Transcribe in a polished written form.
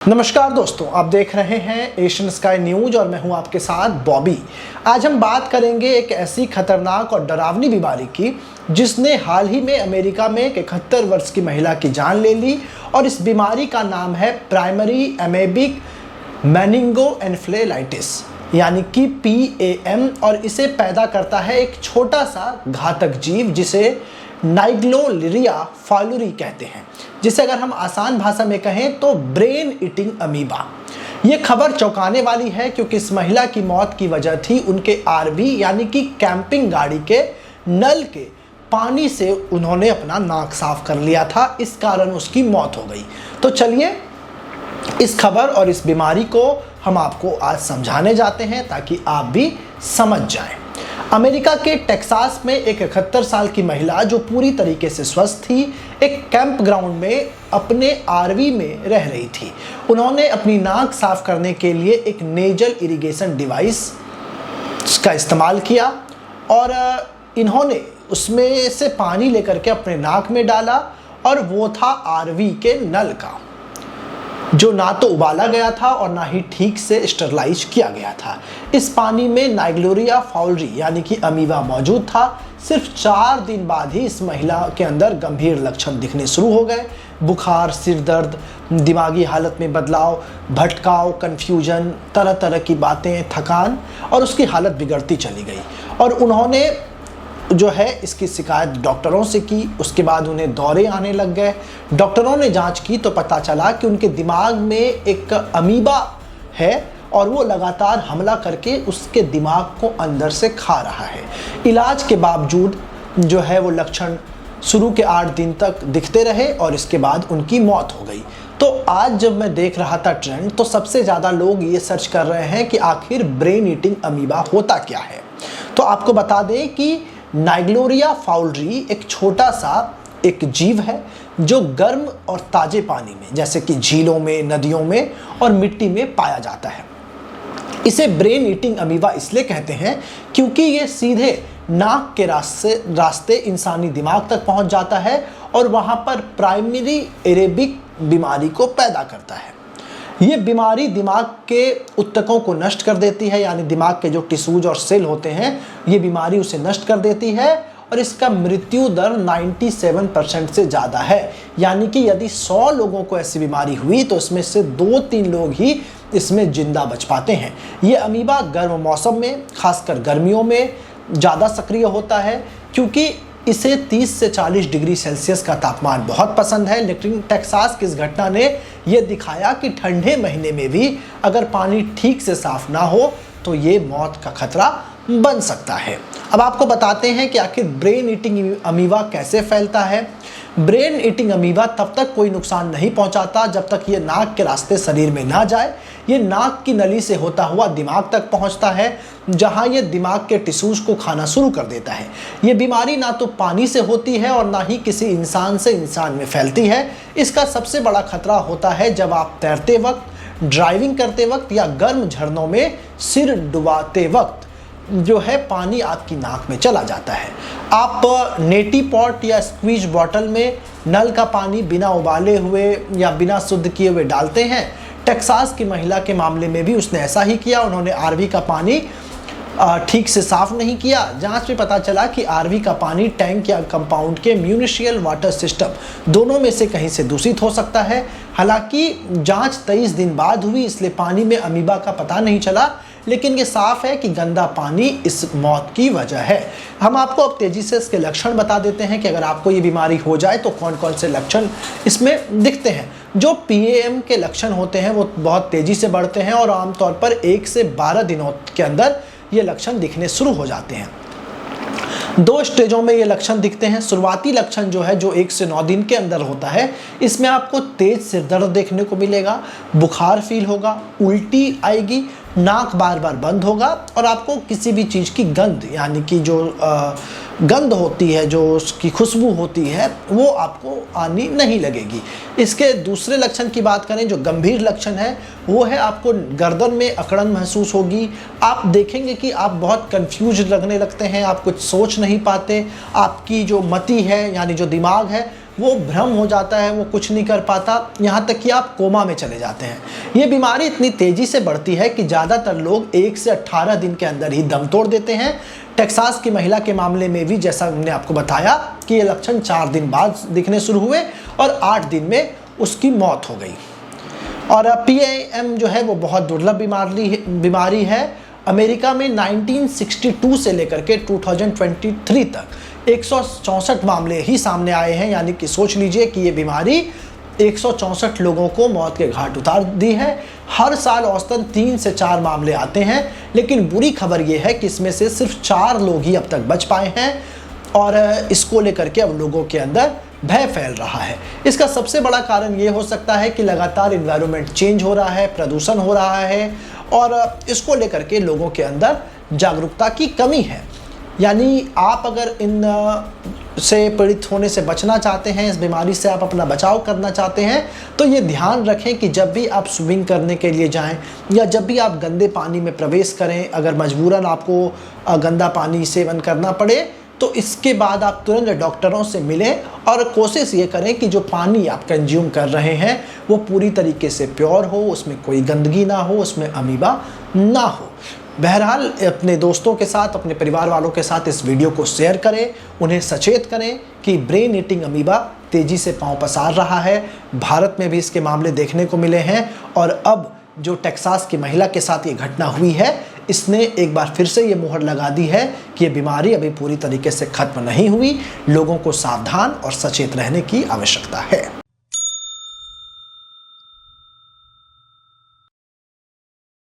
नमस्कार दोस्तों, आप देख रहे हैं एशियन स्काई न्यूज और मैं हूं आपके साथ बॉबी। आज हम बात करेंगे एक ऐसी खतरनाक और डरावनी बीमारी की जिसने हाल ही में अमेरिका में एक 71 वर्ष की महिला की जान ले ली। और इस बीमारी का नाम है प्राइमरी एमेबिक मेनिंगोएन्सेफेलाइटिस यानी कि PAM। और इसे पैदा करता है एक छोटा सा घातक जीव जिसे नाइग्लेरिया फाउलरी कहते हैं, जिसे अगर हम आसान भाषा में कहें तो ब्रेन ईटिंग अमीबा। ये खबर चौंकाने वाली है क्योंकि इस महिला की मौत की वजह थी उनके RV यानी कि कैंपिंग गाड़ी के नल के पानी से उन्होंने अपना नाक साफ कर लिया था, इस कारण उसकी मौत हो गई। तो चलिए इस खबर और इस बीमारी को हम आपको आज समझाने जाते हैं ताकि आप भी समझ जाएं। अमेरिका के टेक्सास में एक 71 साल की महिला जो पूरी तरीके से स्वस्थ थी, एक कैंप ग्राउंड में अपने RV में रह रही थी। उन्होंने अपनी नाक साफ करने के लिए एक नेजल इरिगेशन डिवाइस का इस्तेमाल किया और इन्होंने उसमें से पानी लेकर के अपने नाक में डाला और वो था RV के नल का, जो ना तो उबाला गया था और ना ही ठीक से स्टरलाइज किया गया था। इस पानी में नाइग्लेरिया फाउलरी यानी कि अमीबा मौजूद था। सिर्फ 4 दिन बाद ही इस महिला के अंदर गंभीर लक्षण दिखने शुरू हो गए। बुखार, सिर दर्द, दिमागी हालत में बदलाव, भटकाव, कन्फ्यूजन, तरह तरह की बातें, थकान, और उसकी हालत बिगड़ती चली गई। और उन्होंने जो है इसकी शिकायत डॉक्टरों से की। उसके बाद उन्हें दौरे आने लग गए। डॉक्टरों ने जांच की तो पता चला कि उनके दिमाग में एक अमीबा है और वो लगातार हमला करके उसके दिमाग को अंदर से खा रहा है। इलाज के बावजूद जो है वो लक्षण शुरू के 8 दिन तक दिखते रहे और इसके बाद उनकी मौत हो गई। तो आज जब मैं देख रहा था ट्रेंड, तो सबसे ज़्यादा लोग ये सर्च कर रहे हैं कि आखिर ब्रेन ईटिंग अमीबा होता क्या है। तो आपको बता दें कि नाइग्लेरिया फाउलरी एक छोटा सा एक जीव है जो गर्म और ताजे पानी में जैसे कि झीलों में, नदियों में और मिट्टी में पाया जाता है। इसे ब्रेन ईटिंग अमीबा इसलिए कहते हैं क्योंकि ये सीधे नाक के रास्ते इंसानी दिमाग तक पहुंच जाता है और वहां पर प्राइमरी एमेबिक बीमारी को पैदा करता है। ये बीमारी दिमाग के ऊतकों को नष्ट कर देती है, यानी दिमाग के जो टिश्यूज और सेल होते हैं ये बीमारी उसे नष्ट कर देती है। और इसका मृत्यु दर 97% से ज़्यादा है, यानी कि यदि 100 लोगों को ऐसी बीमारी हुई तो इसमें से 2-3 लोग ही इसमें जिंदा बच पाते हैं। ये अमीबा गर्म मौसम में, खासकर गर्मियों में ज़्यादा सक्रिय होता है क्योंकि इसे 30 से 40 डिग्री सेल्सियस का तापमान बहुत पसंद है। लेकिन टेक्सास की इस घटना ने यह दिखाया कि ठंडे महीने में भी अगर पानी ठीक से साफ ना हो तो ये मौत का खतरा बन सकता है। अब आपको बताते हैं कि आखिर ब्रेन ईटिंग अमीबा कैसे फैलता है। ब्रेन ईटिंग अमीबा तब तक कोई नुकसान नहीं पहुंचाता जब तक ये नाक के रास्ते शरीर में ना जाए। ये नाक की नली से होता हुआ दिमाग तक पहुंचता है, जहां ये दिमाग के टिश्यूज को खाना शुरू कर देता है। ये बीमारी ना तो पानी से होती है और ना ही किसी इंसान से इंसान में फैलती है। इसका सबसे बड़ा खतरा होता है जब आप तैरते वक्त, ड्राइविंग करते वक्त या गर्म झरनों में सिर डुबाते वक्त जो है पानी आपकी नाक में चला जाता है। आप नेटी पॉट या स्क्वीज बॉटल में नल का पानी बिना उबाले हुए या बिना शुद्ध किए हुए डालते हैं। टेक्सास की महिला के मामले में भी उसने ऐसा ही किया। उन्होंने RV का पानी ठीक से साफ नहीं किया। जांच में पता चला कि RV का पानी टैंक या कंपाउंड के म्यूनिसिपल वाटर सिस्टम दोनों में से कहीं से दूषित हो सकता है। हालांकि जांच 23 दिन बाद हुई, इसलिए पानी में अमीबा का पता नहीं चला, लेकिन ये साफ है कि गंदा पानी इस मौत की वजह है। हम आपको अब तेजी से इसके लक्षण बता देते हैं कि अगर आपको ये बीमारी हो जाए तो कौन कौन से लक्षण इसमें दिखते हैं। जो PAM के लक्षण होते हैं वो बहुत तेजी से बढ़ते हैं और आमतौर पर 1 से 12 दिनों के अंदर ये लक्षण दिखने शुरू हो जाते हैं। 2 स्टेजों में ये लक्षण दिखते हैं। शुरुआती लक्षण जो है जो 1 से 9 दिन के अंदर होता है, इसमें आपको तेज सिर दर्द देखने को मिलेगा, बुखार फील होगा, उल्टी आएगी, नाक बार बार बंद होगा और आपको किसी भी चीज़ की गंध यानी कि जो गंध होती है, जो उसकी खुशबू होती है, वो आपको आनी नहीं लगेगी। इसके दूसरे लक्षण की बात करें, जो गंभीर लक्षण है वो है आपको गर्दन में अकड़न महसूस होगी। आप देखेंगे कि आप बहुत कंफ्यूज लगने लगते हैं, आप कुछ सोच नहीं पाते, आपकी जो मति है यानी जो दिमाग है वो भ्रम हो जाता है, वो कुछ नहीं कर पाता, यहाँ तक कि आप कोमा में चले जाते हैं। ये बीमारी इतनी तेज़ी से बढ़ती है कि ज़्यादातर लोग 1 से 18 दिन के अंदर ही दम तोड़ देते हैं। टेक्सास की महिला के मामले में भी जैसा मैंने आपको बताया कि ये लक्षण 4 दिन बाद दिखने शुरू हुए और 8 दिन में उसकी मौत हो गई। और PAM जो है वो बहुत दुर्लभ बीमारी है। अमेरिका में 1962 से लेकर के 2023 तक 164 मामले ही सामने आए हैं, यानी कि सोच लीजिए कि ये बीमारी 164 लोगों को मौत के घाट उतार दी है। हर साल औसतन 3 से 4 मामले आते हैं, लेकिन बुरी खबर ये है कि इसमें से सिर्फ 4 लोग ही अब तक बच पाए हैं और इसको लेकर के अब लोगों के अंदर भय फैल रहा है। इसका सबसे बड़ा कारण ये हो सकता है कि लगातार एनवायरनमेंट चेंज हो रहा है, प्रदूषण हो रहा है और इसको लेकर के लोगों के अंदर जागरूकता की कमी है। यानी आप अगर इन से पीड़ित होने से बचना चाहते हैं, इस बीमारी से आप अपना बचाव करना चाहते हैं, तो ये ध्यान रखें कि जब भी आप स्विमिंग करने के लिए जाएं या जब भी आप गंदे पानी में प्रवेश करें, अगर मजबूरन आपको गंदा पानी सेवन करना पड़े तो इसके बाद आप तुरंत डॉक्टरों से मिलें और कोशिश ये करें कि जो पानी आप कंज्यूम कर रहे हैं वो पूरी तरीके से प्योर हो, उसमें कोई गंदगी ना हो, उसमें अमीबा ना हो। बहरहाल अपने दोस्तों के साथ, अपने परिवार वालों के साथ इस वीडियो को शेयर करें, उन्हें सचेत करें कि ब्रेन ईटिंग अमीबा तेज़ी से पांव पसार रहा है। भारत में भी इसके मामले देखने को मिले हैं और अब जो टेक्सास की महिला के साथ ये घटना हुई है, इसने एक बार फिर से ये मुहर लगा दी है कि ये बीमारी अभी पूरी तरीके से खत्म नहीं हुई। लोगों को सावधान और सचेत रहने की आवश्यकता है।